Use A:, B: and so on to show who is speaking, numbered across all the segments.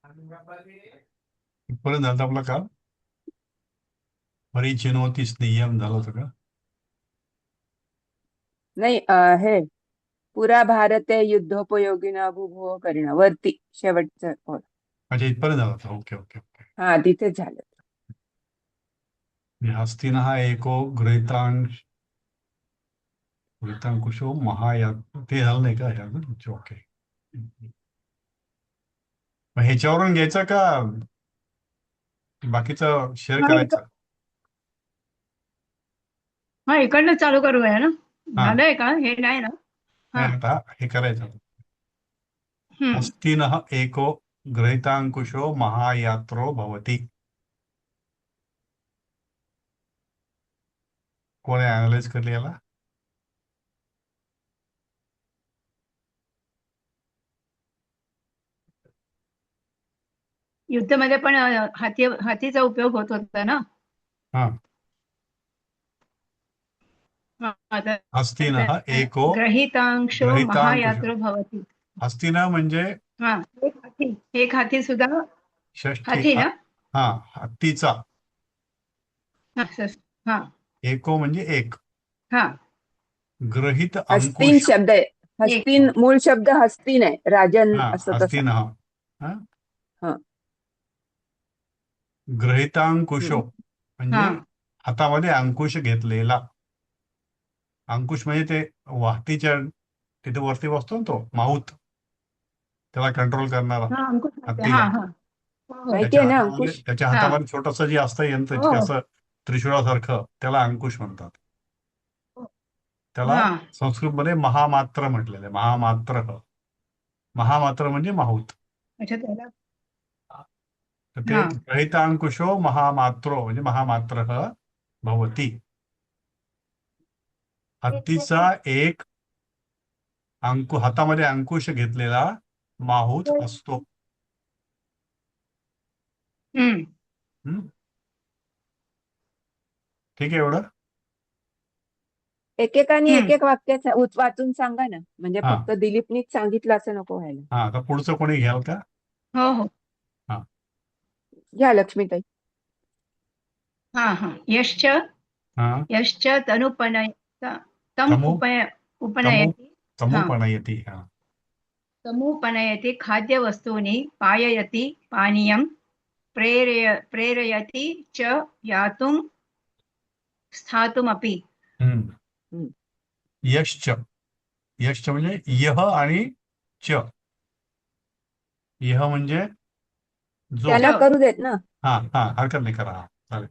A: इथपर्यंत झालं आपलं काम. परिचिनोती स्नेहम झालं होतं का?
B: नाही हे पुरा भारते युद्धोपयोगिना भुभो करीना वरती शेवटचं बोल.
A: अच्छा, इथपर्यंत झालं होतं. Okay okay okay.
B: हा तिथेच झालं.
A: हस्तिनः एको घृतांकुशो महाया, ते झालं नाही का ह्या? ओके. मग ह्याच्यावरून घ्यायचं का बाकीचं शेअर
C: हा
A: करायचं?
C: हा, इकडनं चालू करूया ना.
A: हा,
C: झालंय का हे नाही ना? हा.
A: नाही आता हे करायचं.
C: हम्म.
A: हस्तिनः एको गृहीतांकुशो महायात्रो भवति. कोणी अनालाइज करली याला?
C: युद्धामध्ये पण हातीचा उपयोग होत होता ना.
A: हा.
C: हा,
A: हस्तिनः एको
C: ग्रहीतांशो
A: गृहीतांकुशो.
C: महायात्रो भवती.
A: हस्तिनः म्हणजे
C: हा, एक हाती सुद्धा
A: षष्ठी.
C: हाती ना.
A: हा, हत्तीचा.
C: हा, हा.
A: एको म्हणजे एक.
C: हा,
A: गृहीत
B: हस्तीन
A: अंकुश.
B: शब्द आहे.
C: एक.
B: हस्तीन मूळ शब्द हस्तीन आहे, राजन
A: हा,
B: असं तसा.
A: हस्तिनः. हा,
B: हा.
A: गृहीतांकुशो
B: हम्म.
C: हा,
A: म्हणजे हातामध्ये अंकुश घेतलेला. अंकुश म्हणजे ते वाहतीच्या तिथे वरती बसतो ना तो माऊत, त्याला कंट्रोल करणारा
C: हा. अंकुश माहिती आहे. हा
A: हत्तीला.
C: हा. हो हो.
B: माहिती आहे ना अंकुश.
A: त्याच्या
C: हा.
A: हातामध्ये छोटस जे असतं यंत्र
C: हो.
A: असं त्रिशूळासारखं, त्याला अंकुश म्हणतात. त्याला
C: हा.
A: संस्कृतमध्ये महामात्र म्हटलेलं आहे. महामात्र. महामात्र म्हणजे माहूत.
C: अच्छा त्याला.
A: तर ते
C: हा.
A: गृहीतांकुशो महामात्रो म्हणजे महामात्र भवती. हत्तीचा एक हातामध्ये अंकुश घेतलेला माहूत असतो.
C: हम्म.
A: हम्म? ठीक आहे एवढं?
B: एकेकाने एक
C: हम्म.
B: एक वाक्य वाचून सांगा ना, म्हणजे
A: हा
B: फक्त दिलीपनीच सांगितलं असं नको व्हायला.
A: हा, आता पुढचं कोणी घ्याल का?
C: हो हो.
A: हा.
B: घ्या लक्ष्मीताई.
C: हा हा. यश्च
A: हा.
C: यश्च तनुपनय तम
A: तमु तमु
C: उपनयति. हा.
A: तमुपनयति. हा.
C: तमुपनयति खाद्यवस्तूनि पाययति पानीयं प्रेरयति च यातुं स्थातुमपि.
A: हम्म.
B: हम्म.
A: यश्च. यश्च म्हणजे यह आणि च. यह म्हणजे जो.
B: त्यांना
C: च.
B: करू देत ना.
A: हा हा, हरकत नाही, करा. हा, चालेल.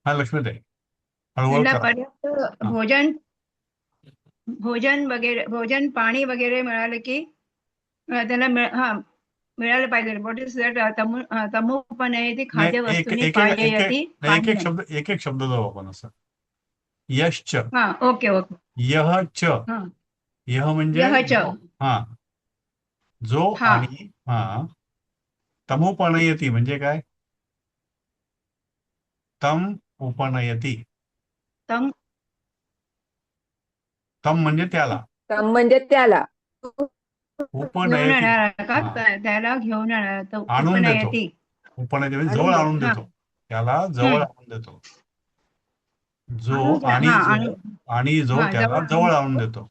A: हा, लक्ष्मीताई हळूहळू
C: त्यांना
A: करा.
C: पर्याप्त
A: हा
C: भोजन वगैरे, भोजन पाणी वगैरे मिळालं की त्यांना मिळालं पाहिजे. What is that? तमुपनयति
A: नाही, एक
C: खाद्यवस्तूनि
A: एक एक एक
C: पाययति
A: नाही, एक एक
C: पानीयम्.
A: शब्द, एक एक शब्द जाऊ आपण असं. यश्च.
C: हा. Okay okay.
A: यह च.
C: हा.
A: यह म्हणजे
C: यह च.
A: जो. हा, जो.
C: हा.
A: आणि हा, तमुपनयती म्हणजे काय? तम उपनयती.
C: तम.
A: तम म्हणजे त्याला.
B: तर म्हणजे त्याला.
C: घेऊन
A: उपनयती.
C: येणार का?
A: हा,
C: त्याला घेऊन येणार तर
A: आणून देतो.
C: उपनयती.
A: उपनयती म्हणजे जवळ
B: आणून देत.
A: आणून
C: हा.
A: देतो. त्याला जवळ
C: हम्म.
A: आणून देतो. जो
C: आणून
A: आणि
C: हा.
A: जो. आणि जो
C: हा,
A: त्याला
C: जवळ आणून
A: जवळ आणून
C: देतो.
A: देतो.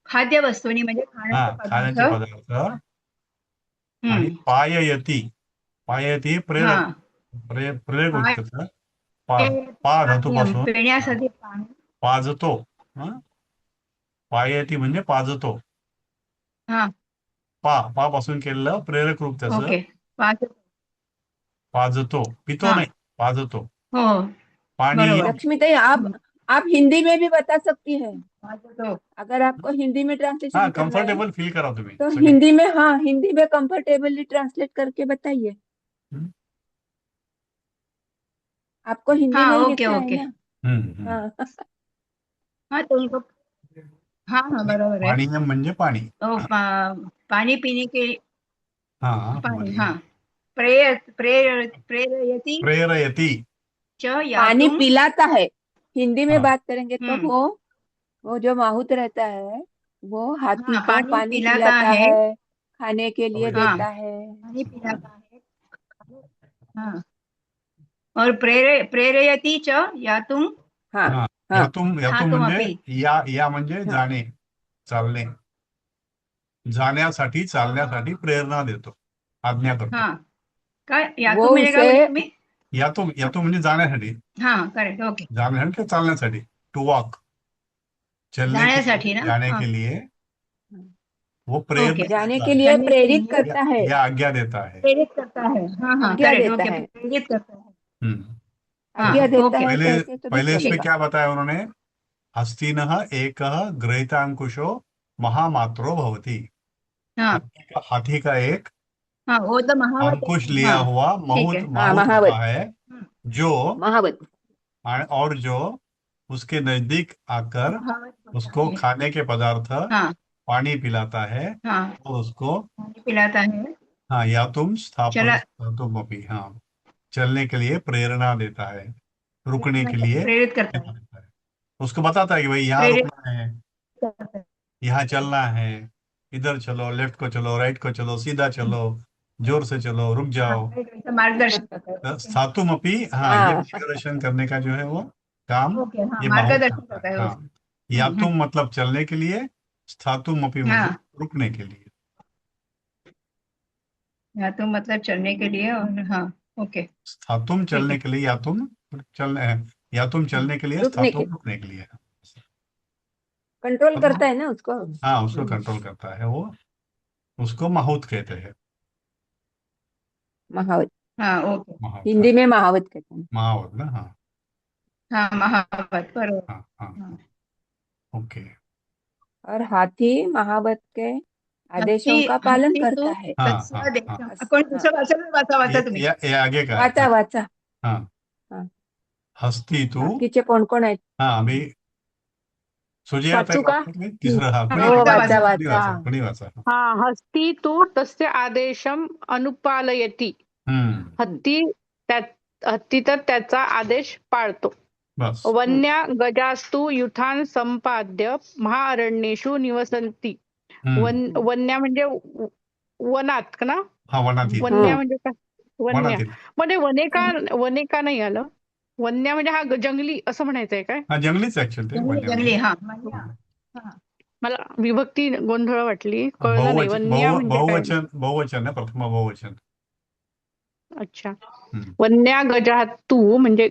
C: खाद्यवस्तूनी म्हणजे
A: हा,
C: खाण्याचे पदार्थ.
A: खाण्याचे पदार्थ. आणि
C: हम्म.
A: पाययती. पाययती
C: हा.
A: प्रेरक. प्रेरक
C: पाय
A: त्याचं. पा धातूपासून. हा,
C: पिण्यासाठी पाणी.
A: पाजतो. हा, पाययती म्हणजे पाजतो.
C: हा.
A: पापासून केलेलं प्रेरक रूप त्याचं.
C: ओके. पाच.
A: पाजतो. पितो
C: हा.
A: नाही, पाजतो.
C: हो. बरोबर.
A: पानीयम.
B: लक्ष्मीताई आप हिंदी में भी बता सकती है।
C: पाचतो.
B: अगर आपको हिंदी में
A: हा,
B: ट्रांसलेशन करना है
A: कम्फर्टेबल फील करा तुम्ही
B: तो
A: सगळे.
B: हिंदी में, हाँ हिंदी में कंफर्टेबली ट्रांसलेट करके बताइए।
A: हम्म,
B: आपको
C: हा.
B: हिंदी में ही
C: ओके
B: लिखना है
C: ओके.
B: ना।
A: हम्म.
B: हाँ
C: हा तो उनको. हाँ हाँ बरोबर है.
A: पानीयम म्हणजे पाणी.
C: तो पानी पीने के.
A: हा,
C: पानी.
A: मध्ये
C: हाँ. प्रेरयति
A: प्रेरयती.
C: च
B: पानी
C: यातुं.
B: पिलाता है। हिंदी में
A: हा,
B: बात करेंगे तो
C: हम्म.
B: वो जो माहूत रहता है वो हाथी
C: हाँ,
B: को
C: पानी
B: पानी
C: पिलाता
B: पिलाता
C: है
B: है। खाने के लिए
A: हाँ।
B: देता है।
C: पानी पिलाता है। हाँ, और प्रेरयति च यातुम
B: हाँ
A: हाँ,
B: हाँ
A: यातुम
C: हातुमपि.
A: म्हणजे या म्हणजे
B: हाँ.
A: जाणे, चालणे, चालण्यासाठी प्रेरणा देतो, आज्ञा करतो.
C: हाँ, काय
B: वो
C: यातुम म्हणजे काय
B: उसे
C: बोलले तुम्ही?
A: यातुम म्हणजे जाण्यासाठी,
C: हाँ, करेक्ट, ओके.
A: किंवा चालण्यासाठी, टू वॉक, चलने के लिए,
C: जाण्यासाठी ना.
A: जाने
C: हाँ,
A: के लिए वो प्रेरणा
C: ओके.
B: जाने
A: देता
B: के
A: है,
B: लिए
C: जाने के
B: प्रेरित
C: लिए
B: करता है,
A: या आज्ञा देता है.
C: प्रेरित करता है. हाँ हाँ,
B: आज्ञा
C: करेक्ट,
B: देता
C: ओके,
B: है,
C: प्रेरित करता है.
A: हम्म.
C: हाँ,
B: आज्ञा देता
C: ओके.
B: है
A: पहले
B: कहते तो भी
A: पहले इसमें
B: चलेगा।
A: क्या बताया उन्होंने, हस्तिनः एकः गृहीतांकुशो महामात्रो भवति.
C: हाँ
A: हाथी का एक
C: हाँ, वो तो महावत है.
A: अंकुश लिया
C: हाँ,
A: हुआ
C: ठीक है.
B: हाँ
A: माहुत
B: महावत,
A: होता है,
C: हम्म,
A: जो
B: महावत,
A: और जो उसके नजदीक आकर
C: महावत होता
A: उसको
C: है.
A: खाने के पदार्थ,
C: हाँ
A: पानी पिलाता है,
C: हाँ,
A: और उसको,
C: पानी पिलाता है.
A: हाँ, या तुम
C: चला,
A: अभी, हाँ, चलने के लिए प्रेरणा देता है, रुकने के लिए
C: प्रेरित करता है.
A: प्रेरणा देता है, उसको बताता है कि भाई यहाँ
C: प्रेरित
A: रुकना है,
C: करता है.
A: यहाँ चलना है, इधर चलो, लेफ्ट को चलो, राइट को चलो, सीधा चलो, जोर से चलो, रुक
C: हाँ,
A: जाओ.
C: ऐसा मार्गदर्शन करता है. ओके.
A: स्थातुमपि, हाँ, ये
B: हाँ
A: मार्गदर्शन करने का जो है वो काम
C: ओके, हाँ,
A: ये माहौल
C: मार्गदर्शन
A: करता
C: करता
A: है.
C: है
A: हाँ,
C: उसको.
A: या तुम मतलब चलने के लिए, स्थातुमपि मतलब
C: हाँ,
A: रुकने के लिए.
C: या तो मतलब चलने के लिए, और हाँ, ओके,
A: स्थातुम
C: ठीक
A: चलने
C: है.
A: के लिए, या तुम चलने के लिए,
B: रुकने के,
A: स्थातुम रुकने के लिए.
B: कंट्रोल करता
A: मतलब,
B: है ना उसको।
A: हाँ, उसको कंट्रोल करता है वो, उसको माहुत कहते हैं.
B: महावत,
C: हाँ, ओके.
A: माहुत,
B: हिंदी
A: हाँ,
B: में महावत कहते हैं।
A: माहुत ना, हाँ.
C: हाँ, महावत, बरोबर.
A: हाँ हाँ,
C: हाँ.
A: ओके.
B: और हाथी महावत के आदेशों
C: हत्ती
B: का पालन
C: हत्ती
B: करता
C: तू
B: है।
A: हाँ
C: तस्य
A: हाँ हाँ,
C: देशम.
B: अस-
C: कोण
B: हाँ,
C: दुसरं वाचा, वाचा वाचा तुम्ही.
A: ये आगे का है.
B: वाचा वाचा,
A: हाँ,
B: हाँ.
A: हस्ती तू.
B: बाकीचे कोण कोण आहेत?
A: हाँ, अभी सुजय आता है
D: वाचू का?
A: वाक्यातले? तिसरं, हा,
C: हा,
A: कोणी
B: हो
C: वाचा
B: वाचा
C: वाचा.
B: वाचा.
A: कोणी वाचा.
D: हा हस्ती तू तस्य आदेशम अनुपालयती.
A: हम्म,
D: हत्ती हत्ती तर त्याचा आदेश पाळतो.
A: बस.
D: वन्या गजास्तु युथान संपाद्य महाअरण्येषु निवसन्ति. वन्या म्हणजे वनात ना?
A: हा, वनातील.
D: वन्या म्हणजे काय? वन्या
A: वनातील.
D: मध्ये वने का नाही आलं? वन्या म्हणजे हा जंगली असं म्हणायचंय काय?
A: हा, जंगलीच ऍक्च्युअली ते
C: जंगली
A: वन्य.
C: जंगली, हा, म्हणजे हा.
D: मला विभक्ती गोंधळ वाटली, कळलं नाही. वन्या म्हणजे काय?
A: बहुवचन आहे, प्रथम बहुवचन.
D: अच्छा.
A: हम्म,
D: वन्या गजा तू म्हणजे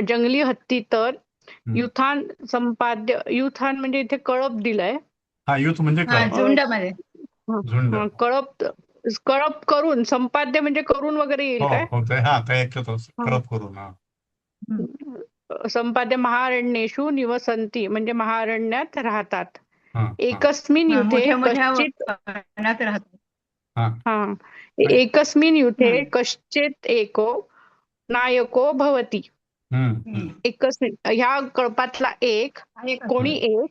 D: जंगली हत्ती तर
A: हम्म.
D: युथान संपाद्य. युथान म्हणजे इथे कळप दिलंय.
A: हा, युथ म्हणजे
C: हा,
A: कळप.
C: झुंडमध्ये.
A: झुंड.
D: कळप कळप करून, संपाद्य म्हणजे करून वगैरे येईल
A: हो
D: काय?
A: हो, हा, त्या ऐकतोच, कळप करून. हा,
D: संपाद्य महारण्येषु निवसन्ति म्हणजे महारण्यात राहतात.
A: हा, हा,
D: एकस्मिन
C: हा,
D: युथे
C: मोठ्या मोठ्या
D: कश्चित.
C: वनात राहतो.
A: हा.
D: हा, एकस्मिन युथे
C: हम्म.
D: कश्चित एको नायको भवति.
A: हम्म.
D: एकस्मिन ह्या कळपातला एक,
C: आहे का?
D: कोणी एक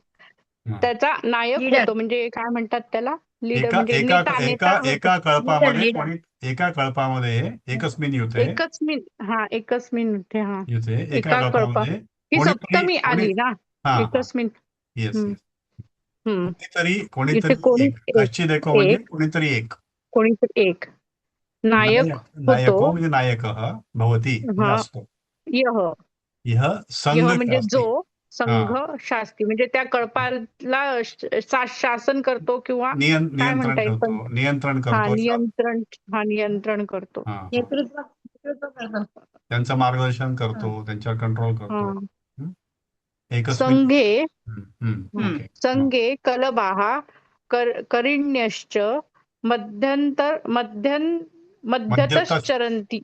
A: हा.
D: त्याचा नायक
C: लीडर.
D: होतो. म्हणजे काय म्हणतात त्याला? लीडर
A: एका
D: म्हणजे
A: एका
D: नेता
A: एका
D: होतो.
A: एका कळपामध्ये
C: लीडर.
A: एका कळपामध्ये एकस्मिन युथे
D: एकस्मिन युथे. हा,
A: युथे एका
D: एका कळपा.
A: कळपामध्ये
D: ही
A: कोणीतरी
D: सप्तमी आली ना?
A: हा हा,
D: एकस्मिन.
A: येस
D: हम्म,
A: येस.
D: हम्म.
A: कोणीतरी
D: इथे कोणी
A: एक, कश्चित एको म्हणजे कोणीतरी एक.
D: कोणीतरी एक नायक
A: नायको
D: होतो.
A: म्हणजे नायकः भवति म्हणजे
D: हा,
A: असतो.
D: यह
A: यह संघ
D: म्हणजे
A: शास्त्री.
D: जो संघ शास्त्री म्हणजे त्या कळपाला शासन करतो किंवा काय म्हणता येईल, पण
A: नियंत्रण करतो.
D: नियंत्रण करतो.
A: हा, हा.
C: नेतृत्व करतो.
A: त्यांचं मार्गदर्शन करतो, त्यांच्यावर कंट्रोल करतो.
D: हा.
A: हम्म. एकस्मिन.
D: संघे
A: ओके.
D: संघे कलबाः करिण्यश्च मध्यतश्चरन्ति.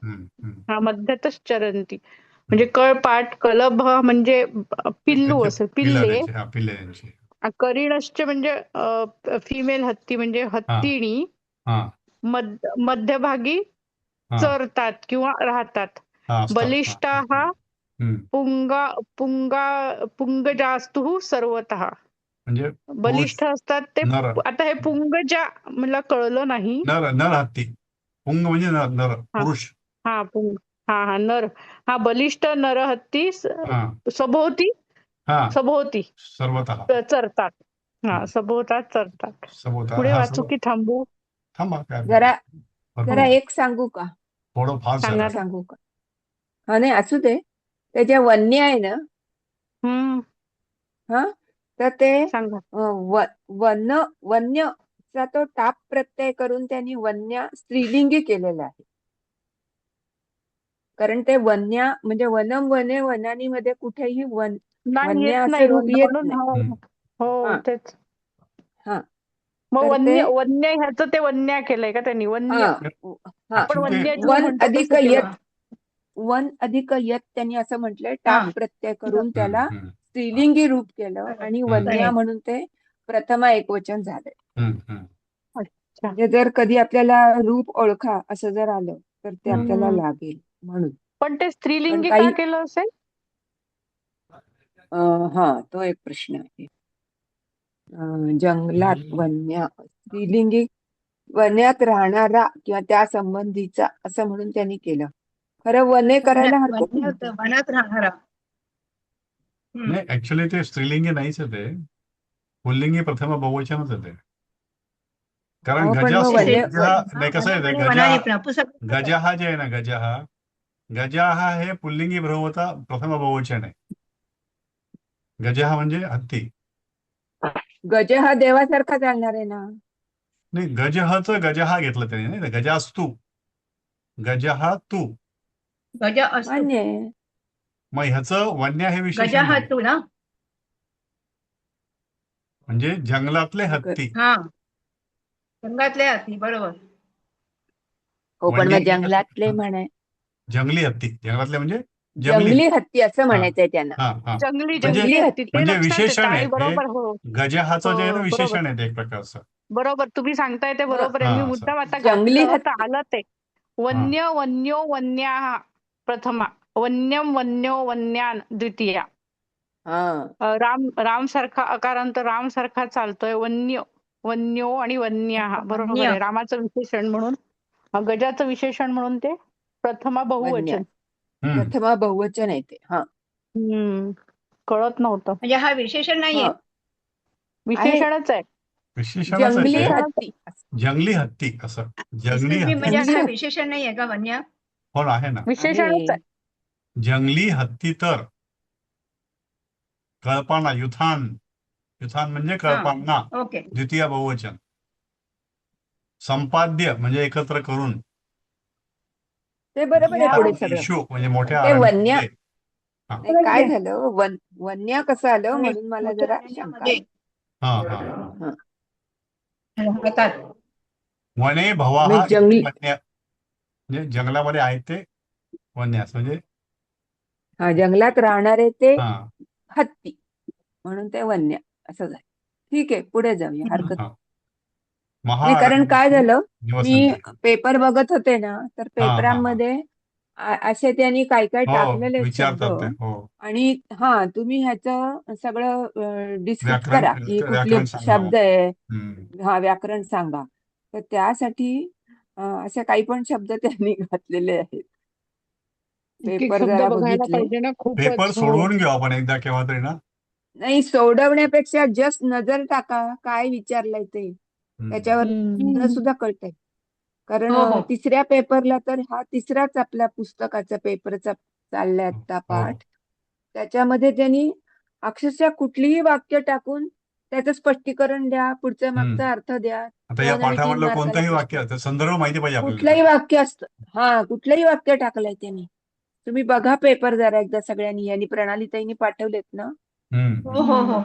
D: हा, मध्यतश्चरन्ति म्हणजे कळपाट. कलभ म्हणजे पिल्लू असेल, पिल्ले.
A: पिल्ले.
D: करिणश्च म्हणजे फिमेल हत्ती म्हणजे हत्तीणी मध्यभागी चरतात किंवा राहतात. बलिष्ठा हा पुंगजास्तु सर्वतः
A: म्हणजे
D: बलिष्ठ असतात ते. आता हे पुंगजा मला कळलं नाही.
A: नर हत्ती. पुंग म्हणजे नर, पुरुष.
D: हा, हा नर. हा, बलिष्ठ नर हत्ती सभोवती
A: सर्वतः
D: चरतात. हा, सभोवतात चरतात. पुढे वाचू की थांबू?
A: थांबा काय
B: जरा
A: भरपूर
B: जरा एक सांगू का?
A: थोडं फार
D: सांगा
A: झालं.
B: एक सांगू का? हा नाही असू दे. त्याच्या वन्य आहे ना,
D: हम्म
B: हा तर ते
D: सांगा.
B: वन्यचा तो टाप प्रत्यय करून त्यांनी वन्य स्त्रीलिंगी केलेला आहे. कारण ते वन्या म्हणजे वनम वने वनानी मध्ये कुठेही
D: नाही
B: वन्य
D: येत
B: असं
D: नाही
B: रूप येत
D: म्हणून
B: नाही.
D: हो
A: हम्म.
D: हो
B: हा
D: तेच.
B: हा
D: मग
B: तर ते
D: वन्य ह्याचं ते वन्या केलंय का त्यांनी
B: हा
D: वन्य?
B: हा
D: आपण
A: Actually ते
D: वन्यजीव
B: वन
D: म्हणतो
B: अधिक
D: तसं केलं.
B: यत वन अधिक यत त्यांनी असं म्हटलंय.
C: हा
B: टाप प्रत्यय करून
A: हम्म,
B: त्याला
A: हम्म,
B: स्त्रीलिंगी रूप केलं
C: करेक्ट
B: आणि
A: हम्म,
B: वन्या
C: करेक्ट
B: म्हणून ते प्रथमा एकवचन झालंय.
A: हम्म, हम्म,
D: अच्छा.
B: म्हणजे जर कधी आपल्याला रूप ओळखा असं जर आलं तर ते
A: हम्म.
B: आपल्याला
D: हम्म.
B: लागेल म्हणून.
D: पण ते
B: पण
D: स्त्रीलिंगी का
B: काही
D: केलं असेल?
B: हा तो एक प्रश्न आहे. जंगलात वन्य स्त्रीलिंगी वन्यात राहणारा किंवा त्या संबंधीचा असं म्हणून त्यांनी केलं. खरं वने करायला हरकत नव्हती.
C: वनात राहणारा.
A: नाही ऍक्च्युली ते स्त्रीलिंगी नाहीच आहे ते, पुल्लिंगी प्रथम बहुवचनच आहे ते. कारण
B: हो पण
A: गजा
B: मग
A: असतो,
B: वन्य
A: गजा नाही कसं आहे ते, गजा
C: वनाने नपुसक
A: गजा हा जे आहे ना, गजा हा हे पुल्लिंगी बहुवता प्रथम बहुवचन आहे. गजा हा म्हणजे हत्ती.
B: गज हा देवासारखा चालणार आहे ना.
A: नाही गजहा घेतलं त्याने, नाही गजास्तू, गजहा तू.
C: गज असतो.
B: मान्य आहे.
A: मग ह्याचं वन्य हे
C: गजा
A: विशेषण
C: हा
A: नाही,
C: तू ना.
A: म्हणजे जंगलातले हत्ती.
C: हा जंगलातले हाती बरोबर.
B: हो पण
A: वन्य
B: मग
A: म्हणजे
B: जंगलातले
A: कसं?
B: म्हणाय
A: जंगली हत्ती, जंगलातले म्हणजे
B: जंगली हत्ती असं
A: हा
B: म्हणायचंय त्यांना.
A: हा हा
D: जंगली
A: म्हणजे
D: जंगली हत्ती ते
A: म्हणजे
D: लक्षात
A: विशेषण
D: येतं
A: आहे
D: आणि
A: हे.
D: बरोबर. हो
A: गजहाचं जे आहे ना
D: हो बरोबर
A: विशेषण आहे ते एक प्रकारचं.
D: बरोबर तुम्ही सांगताय ते
B: मग
D: बरोबर
A: हा
D: आहे. मी
A: असं
D: मुद्दाम आता
B: जंगली
D: घातलं तर
B: हत्ती
D: आलं ते.
A: हा
D: वन्य वन्यो वन्याः प्रथमा, वन्यम वन्यो वन्यान द्वितीया.
B: हा
D: राम सारखा अकारांत राम सारखा चालतोय. वन्य वन्यो आणि वन्याः बरोबर
C: वन्य
D: आहे. रामाचं विशेषण म्हणून गजाचं विशेषण म्हणून ते प्रथमा
B: वन्य
D: बहुवचन.
A: हम्म
B: प्रथमा बहुवचन आहे ते. हा
D: कळत नव्हतं.
C: म्हणजे हा विशेषण नाहीये.
B: हा आहे
D: विशेषणच आहे.
A: विशेषणच आहे
B: जंगली
A: ते.
D: विशेषणच
B: हत्ती.
A: जंगली हत्ती असं, जंगली
C: एक्सक्यूज मी
A: हत्ती.
C: म्हणजे
B: जंगली
C: हा
B: हत्ती
C: विशेषण नाहीये का वन्य?
A: हो आहे ना,
D: विशेषणच
B: आहे.
D: आहे.
A: जंगली हत्ती तर कळपांना युथान, युथान म्हणजे
C: हा
A: कळपांना
C: ओके.
A: द्वितीय बहुवचन. संपाद्य म्हणजे एकत्र करून.
B: ते बरोबर आहे पुढे सगळं.
A: इशू म्हणजे
B: पण
A: मोठ्या
B: ते वन्य
A: अरण्यांमध्ये. हा
B: नाही काय झालं वन्य कसं आलं
C: आणि
B: म्हणून मला
C: मोठ्या
B: जरा शंका
C: अरण्यामध्ये
B: आली.
A: हा हा
B: हा.
C: राहतात.
A: वने भवा
B: मी
A: हा
B: जंगली
A: वन्य म्हणजे जंगलामध्ये आहेत ते वन्य असं म्हणजे.
B: हा जंगलात राहणारे ते
A: हा
B: हत्ती म्हणून ते वन्य असं झालं. ठीक आहे पुढे जाऊया, हरकत
A: हा
B: नाही. कारण काय
A: महाअरण्येषु
B: झालं, मी
A: निवसन्ति.
B: पेपर बघत होते ना, तर
A: हा हा हा
B: पेपरांमध्ये असे त्यांनी काय काय
A: हो
B: टाकलेले आहेत शब्द.
A: विचारतात ते. हो
B: आणि हा तुम्ही ह्याचं सगळं डिस्क्रिप्ट
A: व्याकरण,
B: करा की कुठले
A: व्याकरण सांगावं.
B: शब्द आहे.
A: हम्म.
B: हा व्याकरण सांगा. तर त्यासाठी असे काही पण शब्द त्यांनी घातलेले आहेत.
D: एक एक
B: पेपर
D: शब्द
B: जरा
D: बघायला
B: बघितले.
D: पाहिजे ना
A: पेपर
D: खूपच. हो
A: सोडवून घेऊ आपण एकदा केव्हा तरी ना.
B: नाही सोडवण्यापेक्षा जस्ट नजर टाका काय विचारलंय ते. त्याच्यावर
D: हम्म.
B: सुद्धा कळतंय. कारण
C: हो हो
B: तिसऱ्या पेपरला तर हा तिसराच आपल्या पुस्तकाचा पेपरचा चाललाय आता
A: हो
B: पाठ. त्याच्यामध्ये त्यांनी अक्षरशः कुठलीही वाक्य टाकून त्याचं स्पष्टीकरण द्या, पुढचा
A: हम्म.
B: मागचा अर्थ द्या,
A: आता या
B: 2 आणि 3
A: पाठामधलं
B: मार्काला
A: कोणतंही
B: प्रश्न.
A: वाक्य असतं, संदर्भ माहिती पाहिजे आपल्याला
B: कुठलंही
A: त्याचा.
B: वाक्य असतं. हा कुठलंही वाक्य टाकलंय त्यांनी. तुम्ही बघा पेपर जरा एकदा सगळ्यांनी. यांनी प्रणालीताईंनी पाठवलेत ना.
C: हो हो हो.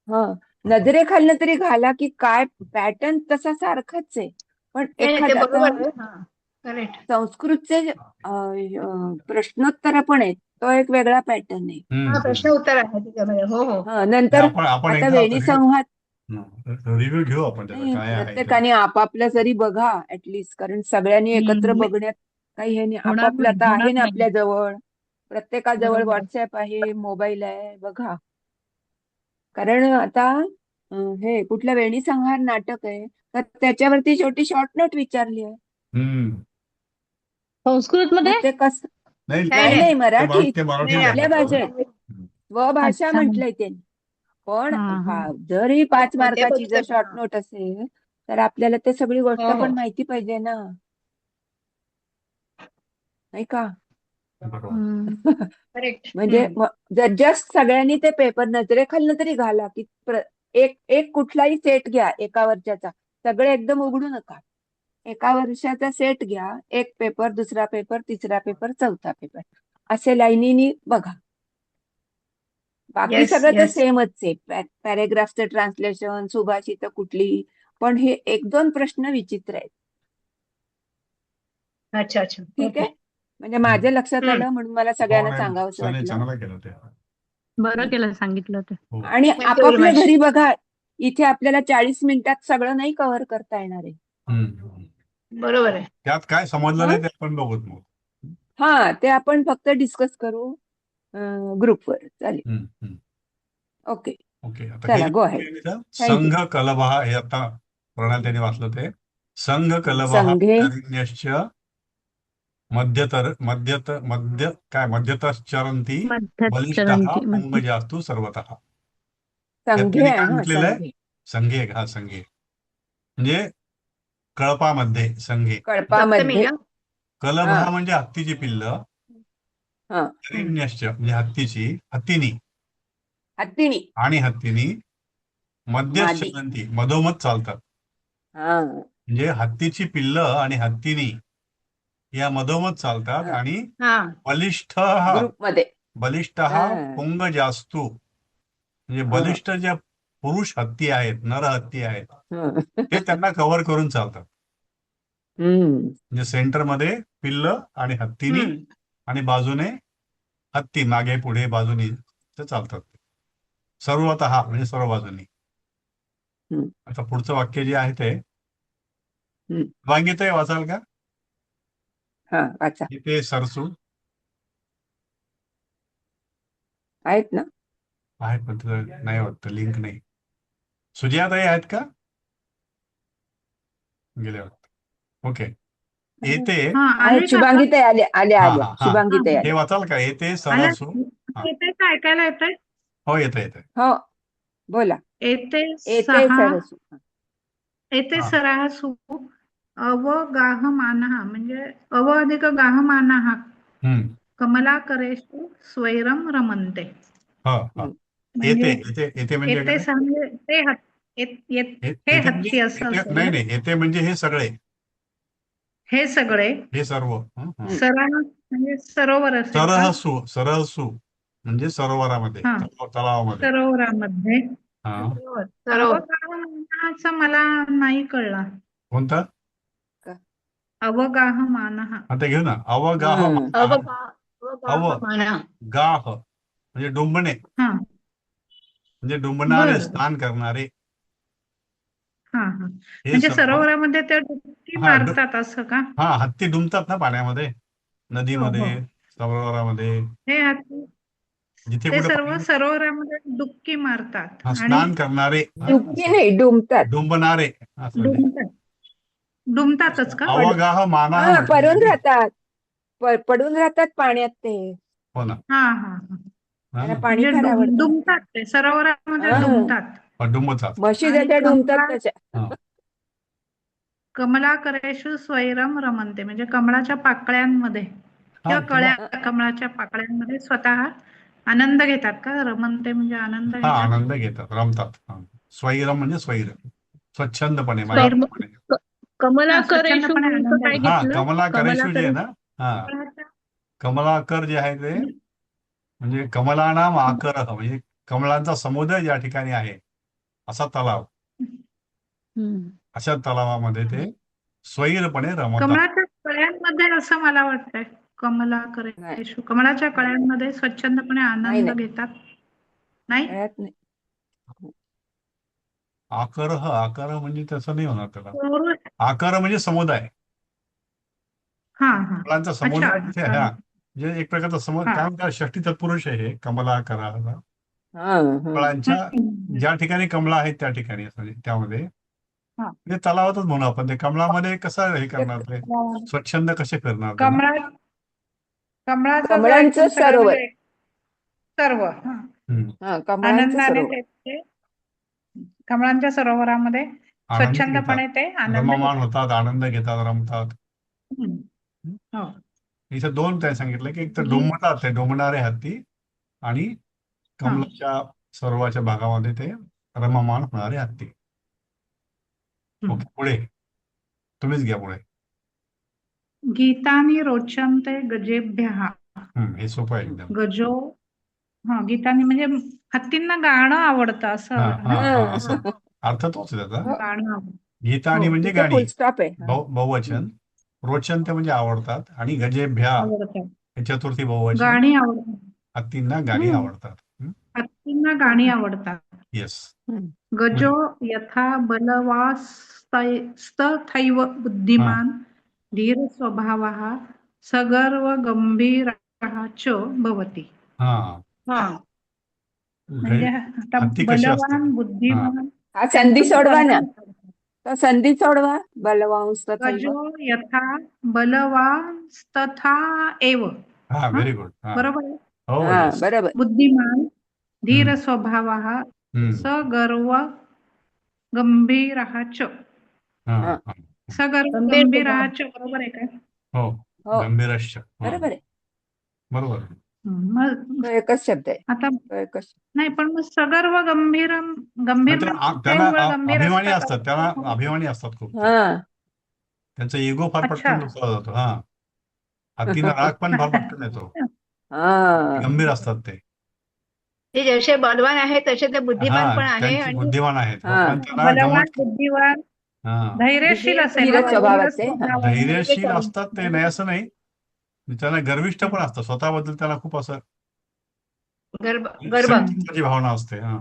B: हा नजरेखालनं तरी घाला की काय पॅटर्न तसा सारखाच आहे. पण
C: नाही नाही, ते
B: एखादा आता
C: बरोबर आहे. हा करेक्ट.
B: संस्कृतचे प्रश्नोत्तर पण आहेत. तो एक वेगळा पॅटर्न आहे.
C: हा प्रश्न उत्तर आहे त्याच्यामध्ये. हो हो.
B: हा नंतर
A: आपण आपण
B: आता
A: एकदा
B: वेणी संवाद.
A: रिव्ह्यू घेऊ आपण त्याचा
B: नाही
A: काय आहे ते.
B: प्रत्येकाने आपापलं जरी बघा ऍटलिस्ट. कारण सगळ्यांनी एकत्र
D: हम्म.
B: बघण्यात काही हे नाही.
D: होणार
B: आपापलं
D: नाही
B: आता
D: होणार
B: आहे ना
D: नाही.
B: आपल्या जवळ. प्रत्येकाजवळ
D: बरोबर आहे.
B: व्हॉट्सअप आहे, मोबाईल आहे, बघा. कारण आता हे कुठलं वेणी संहार नाटक आहे तर त्याच्यावरती शेवटी शॉर्ट नोट विचारली आहे.
A: हम्म.
D: संस्कृत
B: मग
D: मध्ये
B: ते कसं.
A: नाही
C: नाही
B: नाही
C: नाही
B: नाही मराठीत.
A: ते
C: नाही
A: मराठीत
B: आपल्या
A: आहे.
B: भाषेत
A: हम्म.
B: स्वभाषा
D: अच्छा.
B: म्हटलंय त्यांनी. पण
D: हा हा
B: जर ही 5
C: कोणत्या
B: मार्काची जर
C: पुस्तक
B: शॉर्ट
C: हा
B: नोट असेल तर आपल्याला ते सगळी गोष्ट
C: हो, हो.
B: पण माहिती पाहिजे ना, नाही का?
A: बरोबर.
D: हम्म.
C: करेक्ट.
B: म्हणजे जर जस्ट सगळ्यांनी ते पेपर नजरेखालनं तरी घाला, की एक एक कुठलाही सेट घ्या एका वर्षाचा, सगळे एकदम उघडू नका. एका वर्षाचा सेट घ्या, एक पेपर, दुसरा पेपर, तिसरा पेपर, चौथा पेपर, असे लाईनीनी बघा. बाकी
C: येस,
B: सगळं तर
C: येस.
B: सेमच आहे. पॅरेग्राफचं ट्रान्सलेशन, सुभाषित कुठली, पण हे एक दोन प्रश्न विचित्र आहेत.
C: अच्छा, अच्छा.
B: ठीक
C: ओके.
B: आहे, म्हणजे माझ्या लक्षात
C: हम्म.
B: आलं म्हणून मला
A: हो,
B: सगळ्यांना
A: नाही
B: सांगावंसं
A: सने
B: वाटलं.
A: चांगलं केलं ते.
D: बरं
B: हं.
D: केलं सांगितलं ते.
A: हो.
B: आणि
C: Thank you very
B: आपापल्या
C: much.
B: घरी बघा, इथे आपल्याला 40 मिनिटात सगळं नाही कव्हर करता येणार आहे.
A: हम्म.
C: बरोबर आहे.
A: त्यात काय समजलं
B: हं?
A: नाही ते आपण बघूत मग.
B: हा, ते आपण फक्त डिस्कस करू ग्रुपवर. चालेल.
A: हम्म.
B: ओके,
A: ओके, आता
B: चला
A: हे
B: गो अहेड.
A: इथं
B: थँक्यू.
A: संघ कलभः हे आता प्रणाल त्यांनी वाचलं ते. संघ कलभः
B: संघे
A: करिण्यश्च मध्यतश्चरन्ति बलिष्ठः
D: मध्यचरंती
A: पुंगजास्तु सर्वतः. यात
B: संघे
A: त्यांनी
B: आहे
A: काय
B: हा,
A: म्हटलेलं आहे?
B: संघे.
A: संघे, हा संघे म्हणजे कळपामध्ये संघे.
C: सप्तमी
B: कळपामध्ये.
C: ना?
A: कलभः
B: हा
A: म्हणजे हत्तीची पिल्लं,
B: हा,
A: करिण्यश्च म्हणजे हत्तीनी
B: हत्तीणी,
A: आणि हत्तीनी
B: मादी.
A: मध्यश्चरन्ति मधोमध चालतात.
B: हा
A: म्हणजे हत्तीची पिल्लं आणि हत्तीनी या मधोमध चालतात
B: हा,
A: आणि
C: हा.
B: ग्रुपमध्ये.
A: बलिष्ठ
B: हा
A: पुंग जास्तू म्हणजे
B: हा,
A: बलिष्ठ ज्या पुरुष हत्ती आहेत, नर हत्ती आहेत,
B: हा.
A: ते त्यांना कव्हर करून चालतात.
B: हम्म.
A: म्हणजे सेंटरमध्ये पिल्ल आणि हत्तीनी
C: हम्म.
A: आणि बाजूने हत्ती मागे पुढे बाजूनी ते चालतात. सर्वतः म्हणजे सर्व बाजूनी.
B: हम्म.
A: आता पुढचं वाक्य जे आहे ते
B: हम्म.
A: वांगीताई वाचाल का?
B: हा, वाचा.
A: इथे सरसू
B: आहेत ना?
A: आहेत पण तिथं नाही वाटतं, लिंक नाही. सुजयाताई आहेत का? गेले वाटतं. ओके. येते
C: हा,
B: आहेत,
C: आले का आता?
B: शुभांगीताई आल्या आल्या
A: हा
B: आल्या,
A: हा हा
B: शुभांगीताई
C: हा.
A: हे
B: आल्या.
A: वाचाल का? येते
C: आलं?
A: सरसू. हा,
C: येतंय का? ऐकायला येतंय?
A: हो येते.
B: हो, बोला.
C: येते
B: येते
C: सहा
B: सरसू.
C: येते
A: हा
C: सरासू अवगाहमानः म्हणजे अव अधिक गाहमानः
A: हम्म
C: कमलाकरेषु स्वैरम रमन्ते.
A: हा
B: हम्म.
C: म्हणजे
A: येते म्हणजे
C: येते
A: काय?
C: सहा म्हणजे ते हे
A: येते म्हणजे
C: हत्ती असं असेल ना?
A: नाही येते म्हणजे हे सगळे,
C: हे सगळे
A: हे सर्व.
B: हम्म.
C: सरा म्हणजे सरोवर असेल का?
A: सरहसू म्हणजे सरोवरामध्ये,
C: हा,
A: तलावामध्ये.
C: सरोवरामध्ये.
A: हा
C: सरोवर. अवगाहमानाचा मला नाही कळला.
A: कोणता?
B: क-
C: अवगाहमानः.
A: आता घेऊ ना. अवगाह
B: हम्म.
C: अवगाहमानः.
A: गाह म्हणजे डुंबणे,
C: हा,
A: म्हणजे डुंबणारे,
C: बरं.
A: स्नान करणारे.
C: हा हा,
A: हे
C: म्हणजे
A: सर्व.
C: सरोवरामध्ये त्या डुबकी
A: हा
C: मारतात असं का?
A: हा हत्ती डुंबतात ना पाण्यामध्ये,
C: हो हो,
A: नदीमध्ये, सरोवरामध्ये,
C: हे हत्ती
A: जिथे
C: ते
A: कुठे
C: सर्व
A: पाणी.
C: सरोवरामध्ये डुबकी मारतात
A: हा,
C: आणि
A: स्नान करणारे,
B: डुबकी नाही, डुंबतात.
A: डुंबणारे असं म्हणजे.
C: डुंबतात. डुंबतातच का?
A: अवगाह मानः
B: हा,
A: म्हटलं
B: पडून
A: त्यांनी.
B: राहतात. पडून राहतात पाण्यात ते.
A: हो ना.
C: हा हा हा,
A: हा
B: त्यांना
A: ना.
B: पाणी
C: म्हणजे
B: फार आवडतं.
C: डुंबतात ते सरोवरामध्ये
B: हा,
C: डुंबतात.
A: डुंबतात.
B: म्हशी
C: आणि
B: जशा डुंबतात तशा.
A: हा
C: कमलाकरेषु स्वैरम रमन्ते म्हणजे कमळाच्या पाकळ्यांमध्ये
A: हा
C: किंवा
A: किंवा
C: कमळाच्या पाकळ्यांमध्ये स्वतः आनंद घेतात का? रमन्ते म्हणजे आनंद
A: हा
C: घेतात.
A: आनंद घेतात, रमतात. हा. स्वैरम म्हणजे स्वैर, स्वच्छंदपणे,
D: स्वैर
A: मनोरमपणे.
D: क- कमलाकरेषु
C: स्वच्छंदपणे
D: नेमकं
C: आनंद
D: काय
C: घेतात.
A: हा
D: घेतलं?
A: कमलाकरेशू जे आहे ना, हा
C: कमळाच्या
A: कमलाकर जे आहे ते म्हणजे कमलानाम आकरः म्हणजे कमळांचा समुदाय ज्या ठिकाणी आहे असा तलाव,
D: हम्म.
A: अशा तलावामध्ये ते स्वैरपणे रमतात.
C: कमळाच्या कळ्यांमध्ये असं मला वाटतंय.
B: नाही
C: कमलाकरेषु कमळाच्या कळ्यांमध्ये स्वच्छंदपणे
B: नाही
C: आनंद
B: नाही,
C: घेतात. नाही?
B: कळत नाही.
A: आकर म्हणजे तसं नाही होणार त्याला.
C: पुरुष.
A: आकर म्हणजे समुदाय,
C: हा हा,
A: कमळांचा
C: अच्छा.
A: समुदाय तिथे. हा म्हणजे एक प्रकारचा
C: हा.
A: कारण का षष्टी तत्पुरुष आहे हे कमलाकरा.
B: हा हा,
A: कमळांच्या
C: हम्म.
A: ज्या ठिकाणी कमळा आहेत त्या ठिकाणी असं म्हणजे त्यामध्ये
C: हा.
A: म्हणजे तलावातच म्हणू आपण. ते कमळामध्ये कसं हे
B: ते
A: करणार, ते स्वच्छंद कसे करणार त्याला.
C: कमळाचं जर
B: कमळांचं
C: एकूण सगळं
B: सरोवर.
C: म्हणजे सर्व
A: हम्म.
B: हा, कमळांचं
C: आनंदाने
B: सरोवर.
C: ते कमळांच्या सरोवरामध्ये
A: आनंद घेतात,
C: स्वच्छंदपणे ते आनंद
A: रममाण
C: घेतात.
A: होतात, आनंद घेतात, रमतात.
C: हम्म. हो.
A: इथे दोन त्यांनी सांगितलं की एक तर
C: गी-
A: डोंबतात, ते डोंबणारे हत्ती, आणि
C: हा.
A: कमलाच्या सरोवराच्या भागामध्ये ते रममाण होणारे हत्ती.
C: हम्म.
A: ओके, पुढे तुम्हीच घ्या पुढे.
C: गीतानि रोचन्ते गजेभ्यः.
A: हे सोपं आहे एकदम.
C: गजो गीतानी म्हणजे हत्तींना गाणं आवडतं
A: हा
C: असं
A: हा
C: ना?
A: हा असं अर्थ तोच आहे त्याचा.
B: हो,
C: गाणं आवडतं.
A: गीता आणि
C: हो.
A: म्हणजे
B: इथे
A: गाणी,
B: फुल स्टॉप आहे. हा.
A: बहुवचन. रोचन ते म्हणजे आवडतात, आणि गजेभ्या
C: आवडतं.
A: हे चतुर्थी बहुवचन.
C: गाणी आवडतात.
A: हत्तींना गाणी
C: हम्म.
A: आवडतात.
C: हत्तींना गाणी आवडतात.
A: येस.
B: हम्म.
C: गजो यथा बलवास्तथैव बुद्धिमान धीर स्वभावः सगर्व गंभीरः च भवति.
A: हा
C: म्हणजे आता
A: हत्ती कशी असते?
C: बलवान बुद्धिमान
B: हा संधी
C: त्यांचं
B: सोडवा ना.
C: वर्णन करतात.
B: तो संधी सोडवा. बलवांस तथैव.
C: गजो यथा बलवास्तथा एव.
A: हा, व्हेरी गुड. हा,
C: बरोबर आहे.
A: हो,
B: हा
A: येस.
B: बरोबर.
C: बुद्धिमान धीर स्वभावः
A: हम्म.
C: सगर्व गंभीरः च.
A: हा,
B: हा.
A: हा.
C: सगर्व
D: गंभीर
C: गंभीरः च बरोबर आहे का?
A: हो,
B: हो
A: गंभीरश्च. हा,
B: बरोबर आहे.
A: बरोबर.
C: मग
B: तो एकच शब्द आहे.
C: आता
B: तो एकच.
C: नाही, पण मग सगर्व गंभीर
A: आणि
C: म्हणजे
A: त्यांना
C: उघड गंभीर
A: अभिमानी
C: असतात.
A: असतात, त्यांना अभिमानी असतात खूप ते.
B: हा.
A: त्यांचा इगो फार
C: अच्छा.
A: पटकन दुखला जातो. हा, हत्तींना राग पण फार पटकन येतो.
B: हा.
A: गंभीर असतात ते.
C: ते जसे बलवान आहे तसे ते बुद्धिमान
A: हा,
C: पण आहे
A: त्यांची
C: आणि
A: बुद्धिमान आहेत,
B: हा.
A: पण त्यांना
C: बलवान
A: गंमत.
C: बुद्धिवान
A: हा,
C: धैर्यशील असेल
B: धीर
C: ना,
B: स्वभावाचे. हा.
C: स्वभाव.
A: धैर्यशील असतात ते, नाही असं नाही. त्यांना गर्विष्ठ पण असतात, स्वतःबद्दल त्यांना खूप असं
C: गर्भ.
A: श्रेष्ठत्वाची भावना असते. हा,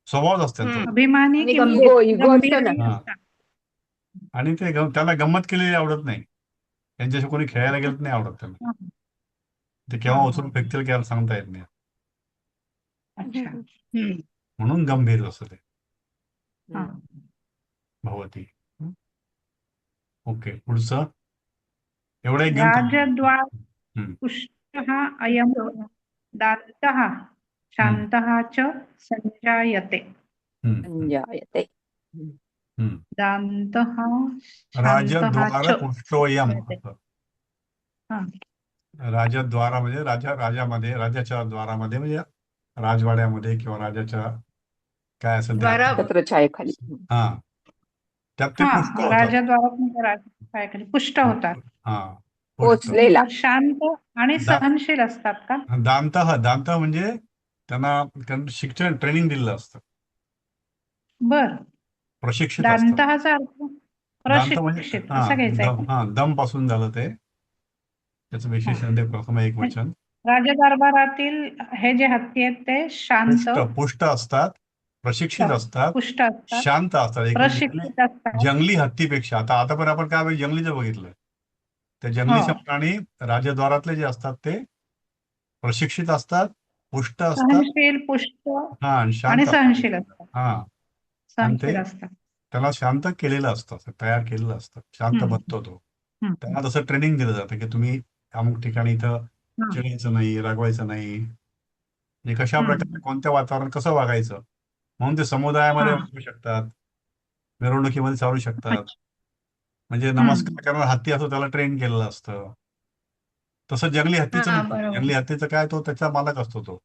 A: स्वभावच असते त्यांचा.
C: अभिमानी
B: आणि
C: किंवा
B: इगो इगो असतो
C: गंभीर
B: ना.
C: बी
A: हा.
C: असतात.
A: आणि ते त्याला गंमत केलेली आवडत नाही. त्यांच्याशी कोणी खेळायला गेलं नाही आवडत त्यांना. ते केव्हा उचलून फेकतील की सांगता येत नाही.
C: अच्छा.
A: म्हणून गंभीर असं ते
C: हा.
A: भवती. ओके, पुढचं एवढं एक घेऊन
C: राजद्वार
A: हम्म.
C: पुष्टः अयं दात्तः शान्तः च संजायते.
B: संजायते.
C: दान्तः शान्तः
A: राजद्वार
C: च
A: पुष्टोयम.
C: हा.
A: राजद्वारा म्हणजे राजामध्ये, राजाच्या द्वारामध्ये म्हणजे राजवाड्यामध्ये किंवा राजाच्या काय असेल त्या.
B: छत्रछायेखाली.
A: हा, त्यात ते पुष्ट होतात.
C: राजद्वारात म्हणजे राजखाली पुष्ट होतात.
A: हा, पुष्ट.
B: पोचलेला.
C: शांत आणि सहनशील असतात का?
A: दांत म्हणजे त्यांना शिक्षण ट्रेनिंग दिलेलं असतं,
C: बर.
A: प्रशिक्षित असतात.
C: दांतहाचा अर्थ
A: दांत म्हणजे
C: प्रशिक्षित असं घ्यायचंय का?
A: दम पासून झालं ते, त्याचं विशेषण ते प्रथम एक वचन.
C: राजदरबारातील हे जे हत्ती आहेत ते शांत
A: पुष्ट असतात, प्रशिक्षित असतात,
C: पुष्ट असतात,
A: शांत असतात. एक
C: प्रशिक्षित असतात.
A: जंगली हत्तीपेक्षा. आतापर्यंत आपण काय जंगलीचं बघितलं, त्या जंगलीच्या प्राणी राजद्वारातले जे असतात ते प्रशिक्षित असतात, पुष्ट असतात,
C: सहनशील, पुष्ट
A: हा,
C: आणि
A: शांत
C: सहनशील
A: असतात.
C: असतात.
A: हा, आणि
C: सहनशील
A: ते
C: असतात.
A: त्याला शांत केलेलं असतं, तयार केलेलं असतं, शांत बनतो तो. त्यांना तसं ट्रेनिंग दिलं जातं की तुम्ही अमुक ठिकाणी इथं चिडायचं नाही, रागवायचं नाही, म्हणजे कशा प्रकारे कोणत्या वातावरणात कसं वागायचं. म्हणून ते समुदायामध्ये वागू शकतात, मिरवणुकीमध्ये चालू शकतात. म्हणजे नमस्कार करणारा हत्ती असतो त्याला ट्रेन केलेलं असतं. तसं जंगली हत्तीचं नसतं. जंगली हत्तीचं काय, तो त्याचा मालक असतो. तो